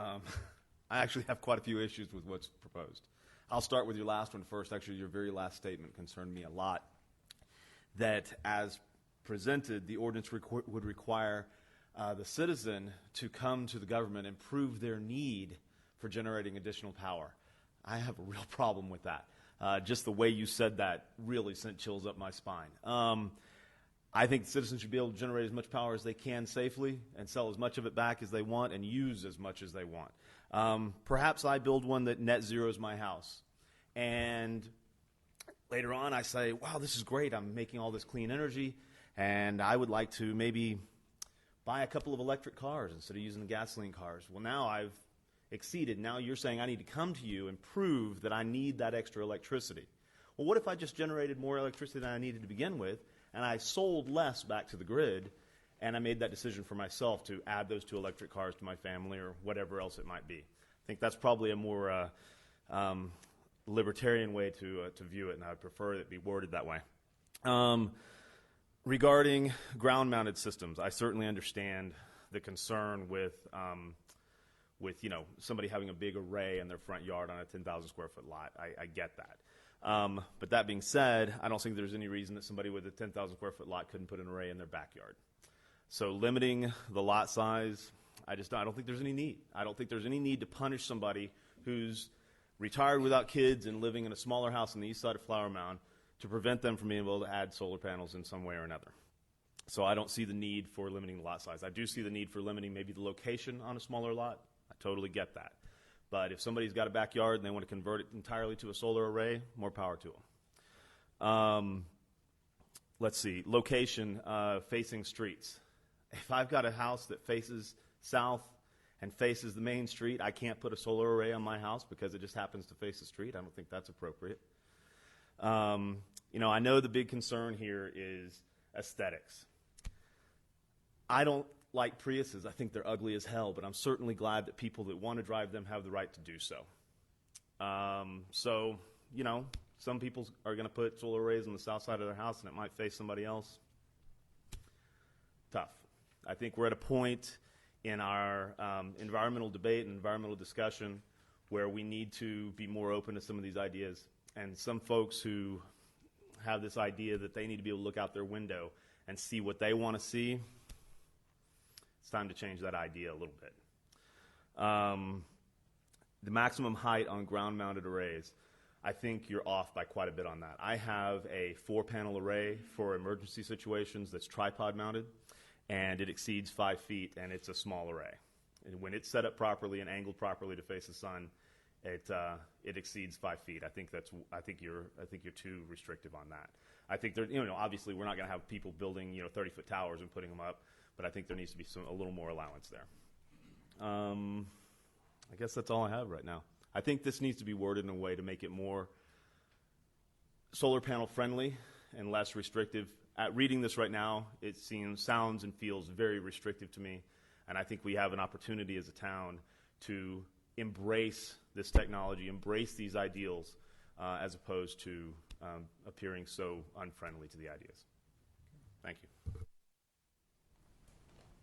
Um, I actually have quite a few issues with what's proposed. I'll start with your last one first. Actually, your very last statement concerned me a lot. That as presented, the ordinance would require the citizen to come to the government and prove their need for generating additional power. I have a real problem with that. Just the way you said that really sent chills up my spine. I think citizens should be able to generate as much power as they can safely and sell as much of it back as they want and use as much as they want. Perhaps I build one that net zeros my house. And later on I say, wow, this is great. I'm making all this clean energy, and I would like to maybe buy a couple of electric cars instead of using the gasoline cars. Well, now I've exceeded. Now you're saying I need to come to you and prove that I need that extra electricity. Well, what if I just generated more electricity than I needed to begin with, and I sold less back to the grid, and I made that decision for myself to add those 2 electric cars to my family or whatever else it might be? I think that's probably a more libertarian way to view it, and I would prefer it be worded that way. Regarding ground-mounted systems, I certainly understand the concern with somebody having a big array in their front yard on a 10,000 square foot lot. I get that. But that being said, I don't think there's any reason that somebody with a 10,000 square foot lot couldn't put an array in their backyard. So limiting the lot size, I don't think there's any need. I don't think there's any need to punish somebody who's retired without kids and living in a smaller house on the east side of Flower Mound to prevent them from being able to add solar panels in some way or another. So I don't see the need for limiting the lot size. I do see the need for limiting maybe the location on a smaller lot. I totally get that. But if somebody's got a backyard and they want to convert it entirely to a solar array, more power to them. Let's see, location facing streets. If I've got a house that faces south and faces the main street, I can't put a solar array on my house because it just happens to face the street. I don't think that's appropriate. I know the big concern here is aesthetics. I don't like Priuses. I think they're ugly as hell, but I'm certainly glad that people that want to drive them have the right to do so. Some people are going to put solar arrays on the south side of their house, and it might face somebody else. Tough. I think we're at a point in our environmental debate and environmental discussion where we need to be more open to some of these ideas. And some folks who have this idea that they need to be able to look out their window and see what they want to see, it's time to change that idea a little bit. The maximum height on ground-mounted arrays, I think you're off by quite a bit on that. I have a 4-panel array for emergency situations that's tripod-mounted, and it exceeds 5 feet, and it's a small array. And when it's set up properly and angled properly to face the sun, it exceeds 5 feet. I think you're too restrictive on that. I think obviously we're not going to have people building 30-foot towers and putting them up, but I think there needs to be a little more allowance there. I guess that's all I have right now. I think this needs to be worded in a way to make it more solar panel friendly and less restrictive. At reading this right now, it sounds and feels very restrictive to me, and I think we have an opportunity as a town to embrace this technology, embrace these ideals, as opposed to appearing so unfriendly to the ideas. Thank you.